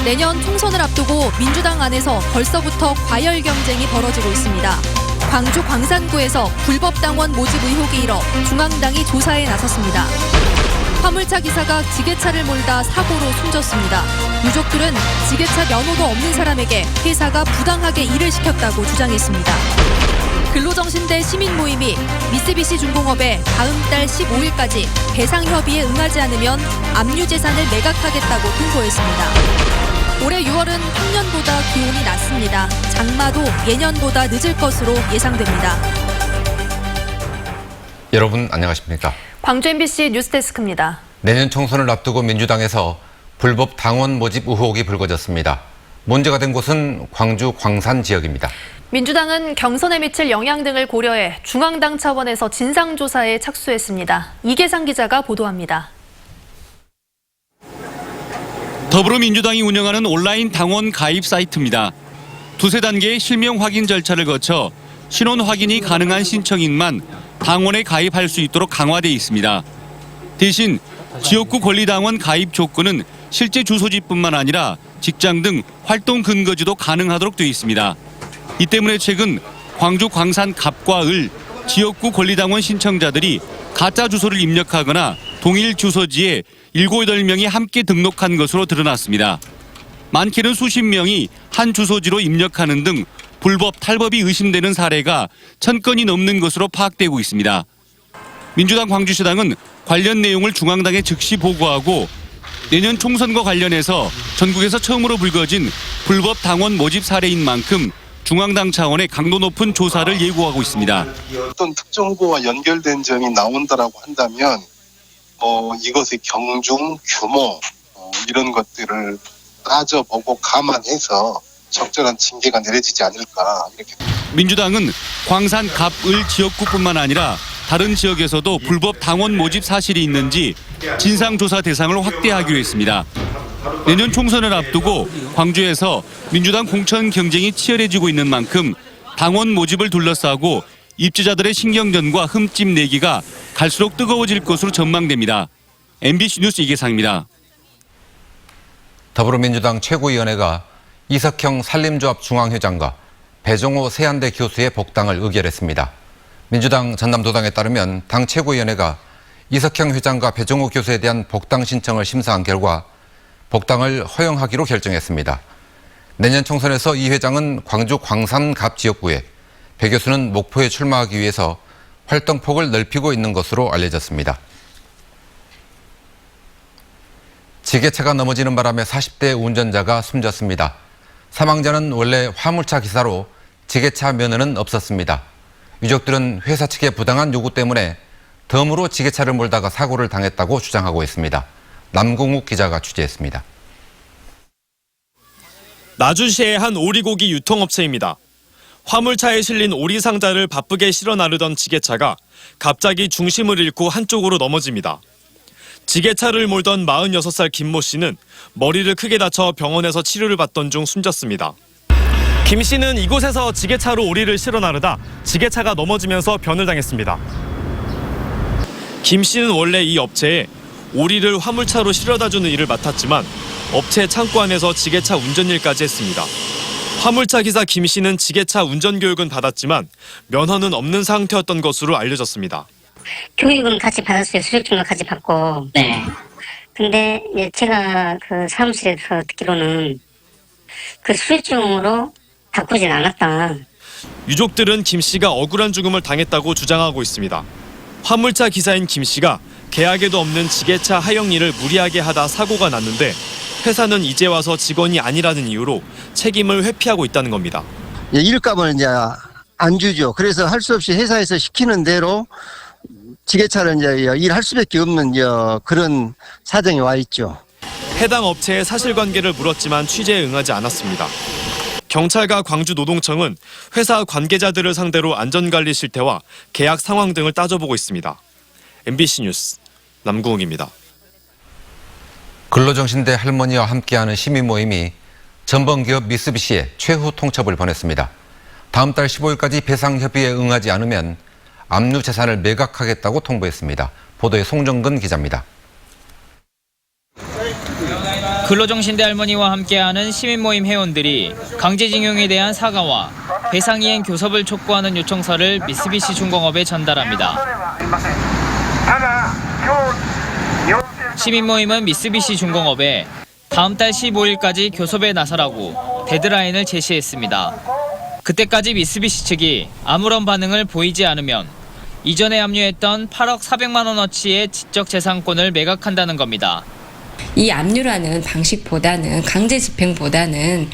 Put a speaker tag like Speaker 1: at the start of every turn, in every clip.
Speaker 1: 내년 총선을 앞두고 민주당 안에서 벌써부터 과열 경쟁이 벌어지고 있습니다. 광주 광산구에서 불법 당원 모집 의혹이 일어 중앙당이 조사에 나섰습니다. 화물차 기사가 지게차를 몰다 사고로 숨졌습니다. 유족들은 지게차 면허도 없는 사람에게 회사가 부당하게 일을 시켰다고 주장했습니다. 근로정신대 시민모임이 미쓰비시 중공업에 다음 달 15일까지 배상 협의에 응하지 않으면 압류재산을 매각하겠다고 통보했습니다. 올해 6월은 평년보다 기온이 낮습니다. 장마도 예년보다 늦을 것으로 예상됩니다.
Speaker 2: 여러분 안녕하십니까?
Speaker 1: 광주 MBC 뉴스데스크입니다.
Speaker 2: 내년 총선을 앞두고 민주당에서 불법 당원 모집 의혹이 불거졌습니다. 문제가 된 곳은 광주 광산 지역입니다.
Speaker 1: 민주당은 경선에 미칠 영향 등을 고려해 중앙당 차원에서 진상조사에 착수했습니다. 이계상 기자가 보도합니다.
Speaker 3: 더불어민주당이 운영하는 온라인 당원 가입 사이트입니다. 두세 단계의 실명 확인 절차를 거쳐 신원 확인이 가능한 신청인만 당원에 가입할 수 있도록 강화돼 있습니다. 대신 지역구 권리당원 가입 조건은 실제 주소지뿐만 아니라 직장 등 활동 근거지도 가능하도록 되어 있습니다. 이 때문에 최근 광주 광산 갑과 을 지역구 권리당원 신청자들이 가짜 주소를 입력하거나 동일 주소지에 7, 8명이 함께 등록한 것으로 드러났습니다. 많게는 수십 명이 한 주소지로 입력하는 등 불법 탈법이 의심되는 사례가 1000건이 넘는 것으로 파악되고 있습니다. 민주당 광주시당은 관련 내용을 중앙당에 즉시 보고하고 내년 총선과 관련해서 전국에서 처음으로 불거진 불법 당원 모집 사례인 만큼 중앙당 차원의 강도 높은 조사를 예고하고 있습니다.
Speaker 4: 어떤 특정부와 연결된 점이 나온다라고 한다면 이것의 경중, 규모 이런 것들을 따져보고 감안해서 적절한 징계가 내려지지 않을까 이렇게.
Speaker 3: 민주당은 광산 갑, 을 지역구뿐만 아니라 다른 지역에서도 불법 당원 모집 사실이 있는지 진상조사 대상을 확대하기로 했습니다. 내년 총선을 앞두고 광주에서 민주당 공천 경쟁이 치열해지고 있는 만큼 당원 모집을 둘러싸고 입지자들의 신경전과 흠집 내기가 갈수록 뜨거워질 것으로 전망됩니다. MBC 뉴스 이계상입니다.
Speaker 2: 더불어민주당 최고위원회가 이석형 산림조합 중앙회장과 배종호 세안대 교수의 복당을 의결했습니다. 민주당 전남도당에 따르면 당 최고위원회가 이석형 회장과 배종호 교수에 대한 복당 신청을 심사한 결과 복당을 허용하기로 결정했습니다. 내년 총선에서 이 회장은 광주 광산갑 지역구에, 배 교수는 목포에 출마하기 위해서 활동폭을 넓히고 있는 것으로 알려졌습니다. 지게차가 넘어지는 바람에 40대 운전자가 숨졌습니다. 사망자는 원래 화물차 기사로 지게차 면허는 없었습니다. 유족들은 회사 측의 부당한 요구 때문에 덤으로 지게차를 몰다가 사고를 당했다고 주장하고 있습니다. 남궁욱 기자가 취재했습니다.
Speaker 5: 나주시의 한 오리고기 유통업체입니다. 화물차에 실린 오리 상자를 바쁘게 실어 나르던 지게차가 갑자기 중심을 잃고 한쪽으로 넘어집니다. 지게차를 몰던 46살 김모 씨는 머리를 크게 다쳐 병원에서 치료를 받던 중 숨졌습니다. 김 씨는 이곳에서 지게차로 오리를 실어 나르다 지게차가 넘어지면서 변을 당했습니다. 김 씨는 원래 이 업체에 오리를 화물차로 실어다주는 일을 맡았지만 업체 창고 안에서 지게차 운전일까지 했습니다. 화물차 기사 김 씨는 지게차 운전 교육은 받았지만 면허는 없는 상태였던 것으로 알려졌습니다.
Speaker 6: 교육은 같이 받았어요. 수료증도 같이 받고. 네. 근데 제가 그 사무실에서 듣기로는 그 수료증으로 바꾸진 않았다.
Speaker 5: 유족들은 김 씨가 억울한 죽음을 당했다고 주장하고 있습니다. 화물차 기사인 김 씨가 계약에도 없는 지게차 하영 일을 무리하게 하다 사고가 났는데 회사는 이제 와서 직원이 아니라는 이유로 책임을 회피하고 있다는 겁니다.
Speaker 7: 일감을 이제 안 주죠. 그래서 할 수 없이 회사에서 시키는 대로 지게차를 이제 일할 수밖에 없는 그런 사정이 와 있죠.
Speaker 5: 해당 업체의 사실관계를 물었지만 취재에 응하지 않았습니다. 경찰과 광주노동청은 회사 관계자들을 상대로 안전관리 실태와 계약 상황 등을 따져보고 있습니다. MBC 뉴스 남궁욱입니다.
Speaker 2: 근로정신대 할머니와 함께하는 시민모임이 전범기업 미쓰비시에 최후 통첩을 보냈습니다. 다음 달 15일까지 배상협의에 응하지 않으면 압류재산을 매각하겠다고 통보했습니다. 보도에 송정근 기자입니다.
Speaker 8: 근로정신대 할머니와 함께하는 시민모임 회원들이 강제징용에 대한 사과와 배상이행 교섭을 촉구하는 요청서를 미쓰비시 중공업에 전달합니다. 시민모임은 미쓰비시 중공업에 다음 달 15일까지 교섭에 나서라고 데드라인을 제시했습니다. 그때까지 미쓰비시 측이 아무런 반응을 보이지 않으면 이전에 압류했던 8억 400만 원어치의 지적재산권을 매각한다는 겁니다.
Speaker 9: 이 압류라는 방식보다는 강제 집행보다는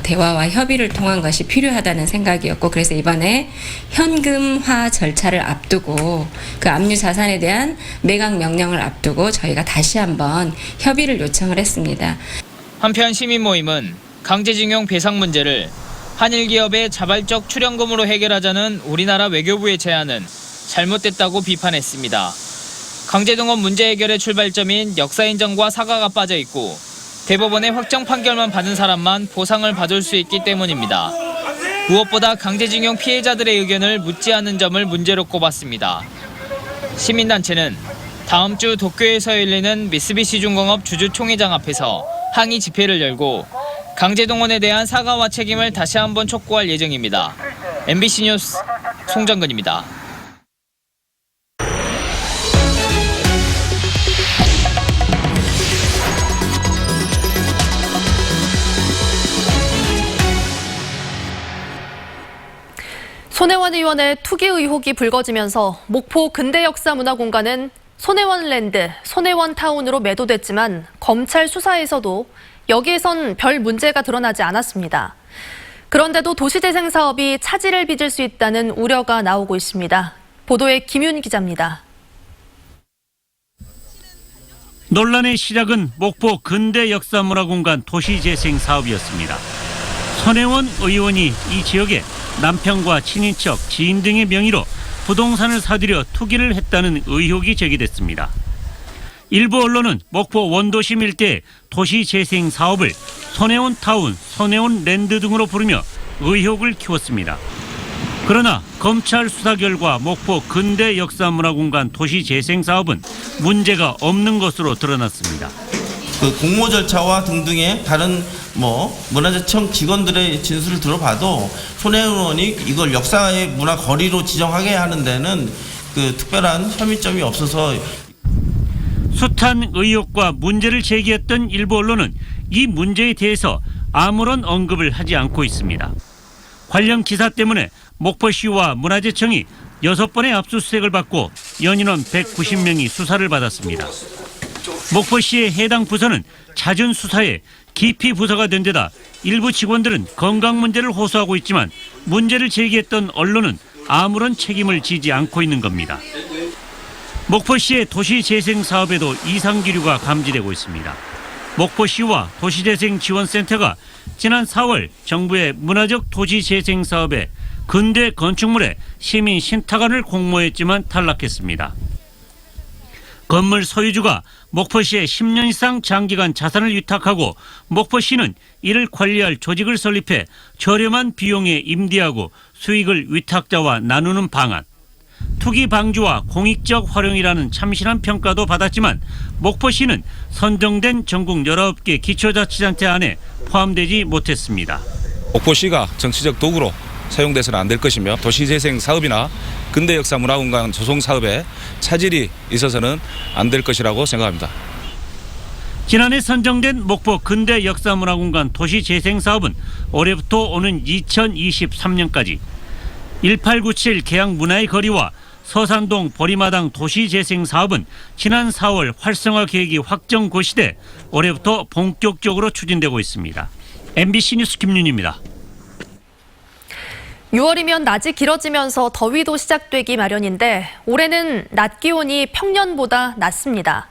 Speaker 9: 대화와 협의를 통한 것이 필요하다는 생각이었고, 그래서 이번에 현금화 절차를 앞두고 그 압류 자산에 대한 매각 명령을 앞두고 저희가 다시 한번 협의를 요청을 했습니다.
Speaker 8: 한편 시민모임은 강제징용 배상 문제를 한일 기업의 자발적 출연금으로 해결하자는 우리나라 외교부의 제안은 잘못됐다고 비판했습니다. 강제동원 문제 해결의 출발점인 역사인정과 사과가 빠져 있고 대법원의 확정 판결만 받은 사람만 보상을 받을 수 있기 때문입니다. 무엇보다 강제징용 피해자들의 의견을 묻지 않는 점을 문제로 꼽았습니다. 시민단체는 다음 주 도쿄에서 열리는 미쓰비시 중공업 주주총회장 앞에서 항의 집회를 열고 강제동원에 대한 사과와 책임을 다시 한번 촉구할 예정입니다. MBC 뉴스 송정근입니다.
Speaker 1: 손혜원 의원의 투기 의혹이 불거지면서 목포 근대역사문화공간은 손혜원랜드, 손혜원타운으로 매도됐지만 검찰 수사에서도 여기에선 별 문제가 드러나지 않았습니다. 그런데도 도시재생 사업이 차질을 빚을 수 있다는 우려가 나오고 있습니다. 보도에 김윤 기자입니다.
Speaker 10: 논란의 시작은 목포 근대역사문화공간 도시재생 사업이었습니다. 손혜원 의원이 이 지역에 남편과 친인척, 지인 등의 명의로 부동산을 사들여 투기를 했다는 의혹이 제기됐습니다. 일부 언론은 목포 원도심 일대 도시재생 사업을 손혜원타운, 손혜원랜드 등으로 부르며 의혹을 키웠습니다. 그러나 검찰 수사 결과 목포 근대역사문화공간 도시재생 사업은 문제가 없는 것으로 드러났습니다.
Speaker 11: 그 공모 절차와 등등의 다른 문화재청 직원들의 진술을 들어봐도 손혜원 의원이 이걸 역사의 문화 거리로 지정하게 하는 데는 그 특별한 혐의점이 없어서.
Speaker 10: 숱한 의혹과 문제를 제기했던 일부 언론은 이 문제에 대해서 아무런 언급을 하지 않고 있습니다. 관련 기사 때문에 목포시와 문화재청이 6번의 압수수색을 받고 연인원 190명이 수사를 받았습니다. 목포시의 해당 부서는 잦은 수사에 기피 부서가 된 데다 일부 직원들은 건강 문제를 호소하고 있지만 문제를 제기했던 언론은 아무런 책임을 지지 않고 있는 겁니다. 목포시의 도시재생 사업에도 이상 기류가 감지되고 있습니다. 목포시와 도시재생지원센터가 지난 4월 정부의 문화적 도시재생 사업에 근대 건축물의 시민 신탁안을 공모했지만 탈락했습니다. 건물 소유주가 목포시에 10년 이상 장기간 자산을 위탁하고 목포시는 이를 관리할 조직을 설립해 저렴한 비용에 임대하고 수익을 위탁자와 나누는 방안, 투기 방지와 공익적 활용이라는 참신한 평가도 받았지만 목포시는 선정된 전국 19개 기초자치단체 안에 포함되지 못했습니다.
Speaker 12: 목포시가 정치적 도구로 사용돼서는 안 될 것이며 도시재생 사업이나 근대역사문화공간 조성 사업에 차질이 있어서는 안 될 것이라고 생각합니다.
Speaker 10: 지난해 선정된 목포 근대역사문화공간 도시재생 사업은 올해부터 오는 2023년까지 1897 계양 문화의 거리와 서산동 보리마당 도시재생 사업은 지난 4월 활성화 계획이 확정 고시돼 올해부터 본격적으로 추진되고 있습니다. MBC 뉴스 김윤입니다.
Speaker 1: 6월이면 낮이 길어지면서 더위도 시작되기 마련인데 올해는 낮 기온이 평년보다 낮습니다.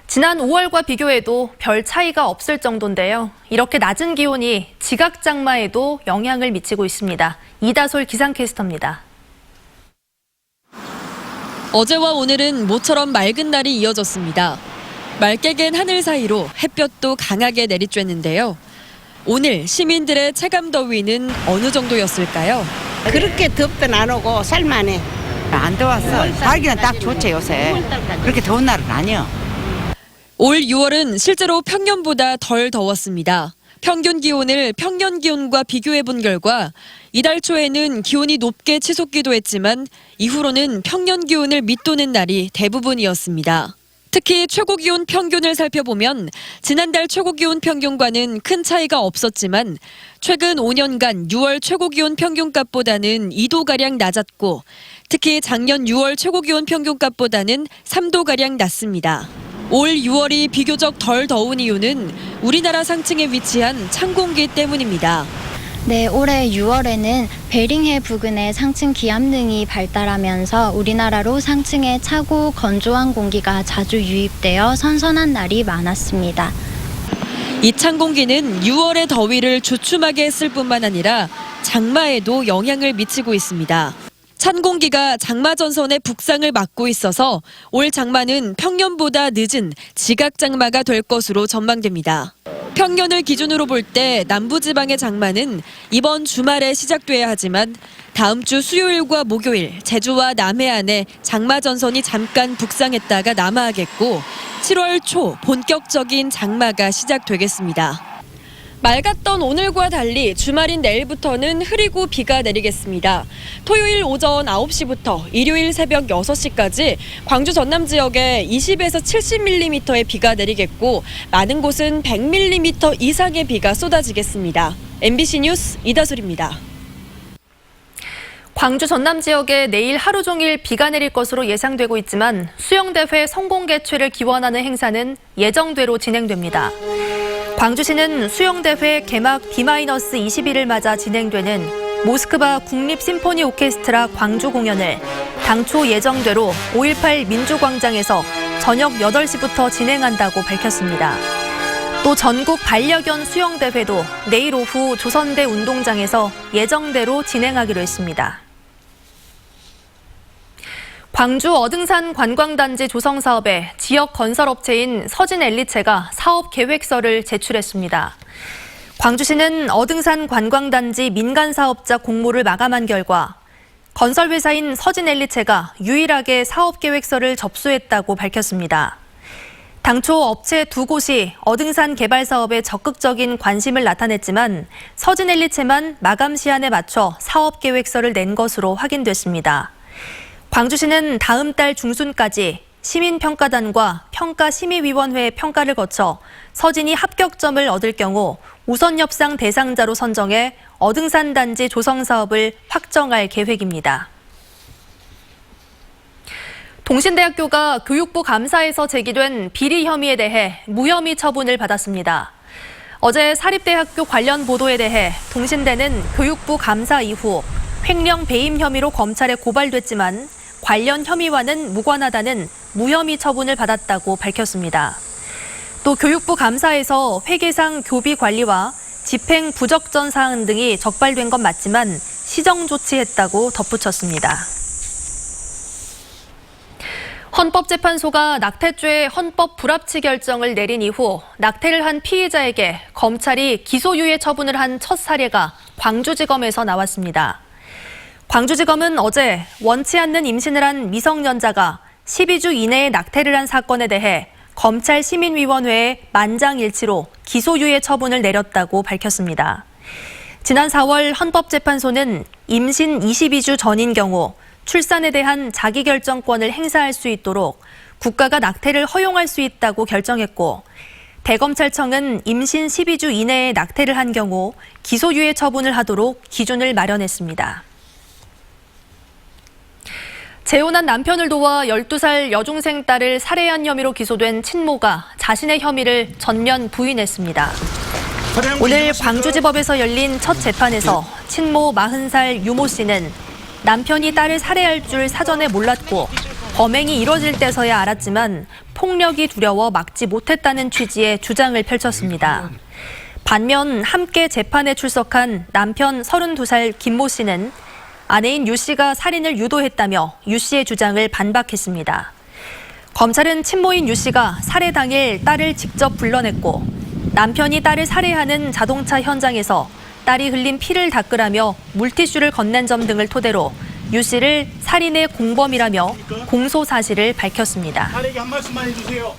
Speaker 1: 지난 5월과 비교해도 별 차이가 없을 정도인데요. 이렇게 낮은 기온이 지각장마에도 영향을 미치고 있습니다. 이다솔 기상캐스터입니다. 어제와 오늘은 모처럼 맑은 날이 이어졌습니다. 맑게 갠 하늘 사이로 햇볕도 강하게 내리쬐는데요. 오늘 시민들의 체감 더위는 어느 정도였을까요?
Speaker 13: 그렇게 덥든 안 오고 살만해.
Speaker 14: 안 더웠어. 살기는 딱 좋지 요새. 그렇게 더운 날은 아니요.
Speaker 1: 올 6월은 실제로 평년보다 덜 더웠습니다. 평균 기온을 평년 기온과 비교해 본 결과 이달 초에는 기온이 높게 치솟기도 했지만 이후로는 평년 기온을 밑도는 날이 대부분이었습니다. 특히 최고 기온 평균을 살펴보면 지난달 최고 기온 평균과는 큰 차이가 없었지만 최근 5년간 6월 최고 기온 평균값보다는 2도가량 낮았고 특히 작년 6월 최고 기온 평균값보다는 3도가량 낮습니다. 올 6월이 비교적 덜 더운 이유는 우리나라 상층에 위치한 찬 공기 때문입니다.
Speaker 14: 네, 올해 6월에는 베링해 부근의 상층 기압능이 발달하면서 우리나라로 상층에 차고 건조한 공기가 자주 유입되어 선선한 날이 많았습니다.
Speaker 1: 이 찬 공기는 6월의 더위를 주춤하게 했을 뿐만 아니라 장마에도 영향을 미치고 있습니다. 찬 공기가 장마 전선의 북상을 막고 있어서 올 장마는 평년보다 늦은 지각 장마가 될 것으로 전망됩니다. 평년을 기준으로 볼 때 남부지방의 장마는 이번 주말에 시작돼야 하지만 다음 주 수요일과 목요일 제주와 남해안에 장마 전선이 잠깐 북상했다가 남하하겠고 7월 초 본격적인 장마가 시작되겠습니다. 맑았던 오늘과 달리 주말인 내일부터는 흐리고 비가 내리겠습니다. 토요일 오전 9시부터 일요일 새벽 6시까지 광주 전남 지역에 20에서 70mm의 비가 내리겠고 많은 곳은 100mm 이상의 비가 쏟아지겠습니다. MBC 뉴스 이다솔입니다. 광주 전남 지역에 내일 하루 종일 비가 내릴 것으로 예상되고 있지만 수영대회 성공 개최를 기원하는 행사는 예정대로 진행됩니다. 광주시는 수영대회 개막 D-20일을 맞아 진행되는 모스크바 국립심포니 오케스트라 광주 공연을 당초 예정대로 5.18 민주광장에서 저녁 8시부터 진행한다고 밝혔습니다. 또 전국 반려견 수영대회도 내일 오후 조선대 운동장에서 예정대로 진행하기로 했습니다. 광주 어등산 관광단지 조성 사업에 지역 건설업체인 서진엘리체가 사업 계획서를 제출했습니다. 광주시는 어등산 관광단지 민간사업자 공모를 마감한 결과 건설회사인 서진엘리체가 유일하게 사업 계획서를 접수했다고 밝혔습니다. 당초 업체 두 곳이 어등산 개발 사업에 적극적인 관심을 나타냈지만 서진엘리체만 마감 시한에 맞춰 사업 계획서를 낸 것으로 확인됐습니다. 광주시는 다음 달 중순까지 시민평가단과 평가심의위원회의 평가를 거쳐 서진이 합격점을 얻을 경우 우선 협상 대상자로 선정해 어등산 단지 조성 사업을 확정할 계획입니다. 동신대학교가 교육부 감사에서 제기된 비리 혐의에 대해 무혐의 처분을 받았습니다. 어제 사립대학교 관련 보도에 대해 동신대는 교육부 감사 이후 횡령 배임 혐의로 검찰에 고발됐지만 관련 혐의와는 무관하다는 무혐의 처분을 받았다고 밝혔습니다. 또 교육부 감사에서 회계상 교비 관리와 집행 부적정 사항 등이 적발된 건 맞지만 시정 조치했다고 덧붙였습니다. 헌법재판소가 낙태죄 헌법 불합치 결정을 내린 이후 낙태를 한 피의자에게 검찰이 기소유예 처분을 한 첫 사례가 광주지검에서 나왔습니다. 광주지검은 어제 원치 않는 임신을 한 미성년자가 12주 이내에 낙태를 한 사건에 대해 검찰 시민위원회에 만장일치로 기소유예 처분을 내렸다고 밝혔습니다. 지난 4월 헌법재판소는 임신 22주 전인 경우 출산에 대한 자기결정권을 행사할 수 있도록 국가가 낙태를 허용할 수 있다고 결정했고 대검찰청은 임신 12주 이내에 낙태를 한 경우 기소유예 처분을 하도록 기준을 마련했습니다. 재혼한 남편을 도와 12살 여중생 딸을 살해한 혐의로 기소된 친모가 자신의 혐의를 전면 부인했습니다. 오늘 광주지법에서 열린 첫 재판에서 친모 40살 유모 씨는 남편이 딸을 살해할 줄 사전에 몰랐고 범행이 이뤄질 때서야 알았지만 폭력이 두려워 막지 못했다는 취지의 주장을 펼쳤습니다. 반면 함께 재판에 출석한 남편 32살 김모 씨는 아내인 유 씨가 살인을 유도했다며 유 씨의 주장을 반박했습니다. 검찰은 친모인 유 씨가 살해 당일 딸을 직접 불러냈고 남편이 딸을 살해하는 자동차 현장에서 딸이 흘린 피를 닦으라며 물티슈를 건넨 점 등을 토대로 유 씨를 살인의 공범이라며 공소 사실을 밝혔습니다.
Speaker 15: 딸에게 한 말씀만 해주세요.